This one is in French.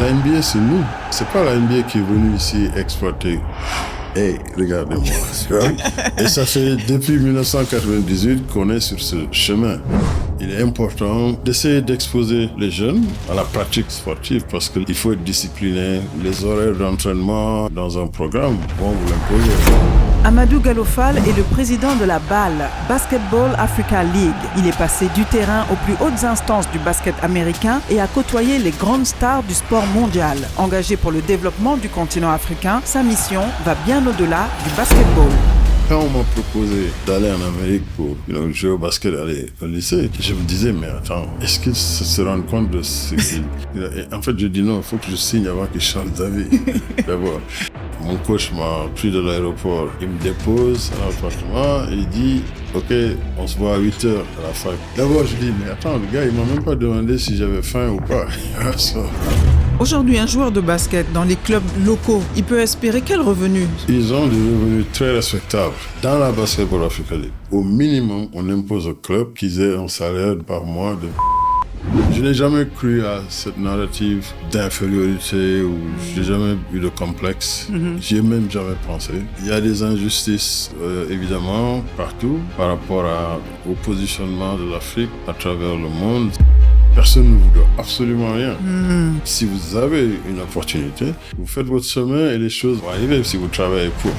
La NBA, c'est nous. C'est pas la NBA qui est venue ici exploiter. Hey, regardez-moi. Et ça fait depuis 1998 qu'on est sur ce chemin. Il est important d'essayer d'exposer les jeunes à la pratique sportive parce qu'il faut être discipliné. Les horaires d'entraînement dans un programme vont vous l'imposer. Amadou Gallo Fall est le président de la BAL, Basketball Africa League. Il est passé du terrain aux plus hautes instances du basket américain et a côtoyé les grandes stars du sport mondial. Engagé pour le développement du continent africain, sa mission va bien au-delà du basketball. Quand on m'a proposé d'aller en Amérique pour jouer au basket, aller au lycée, je me disais, mais attends, est-ce qu'ils se rendent compte de ce qu'ils... En fait, je dis non, il faut que je signe avant qu'ils changent d'avis. D'abord, mon coach m'a pris de l'aéroport, il me dépose à l'appartement et il dit, ok, on se voit à 8h à la fac. D'abord, je dis, mais attends, le gars, il m'a même pas demandé si j'avais faim ou pas. Aujourd'hui, un joueur de basket dans les clubs locaux, il peut espérer quel revenu? Ils ont des revenus très respectables. Dans la Basketball Africa League, au minimum, on impose au club qu'ils aient un salaire par mois de... Je n'ai jamais cru à cette narrative d'infériorité ou je n'ai jamais eu de complexe. J'y ai même jamais pensé. Il y a des injustices, évidemment, partout par rapport au positionnement de l'Afrique à travers le monde. Personne ne vous doit absolument rien. Si vous avez une opportunité, vous faites votre chemin et les choses vont arriver si vous travaillez pour.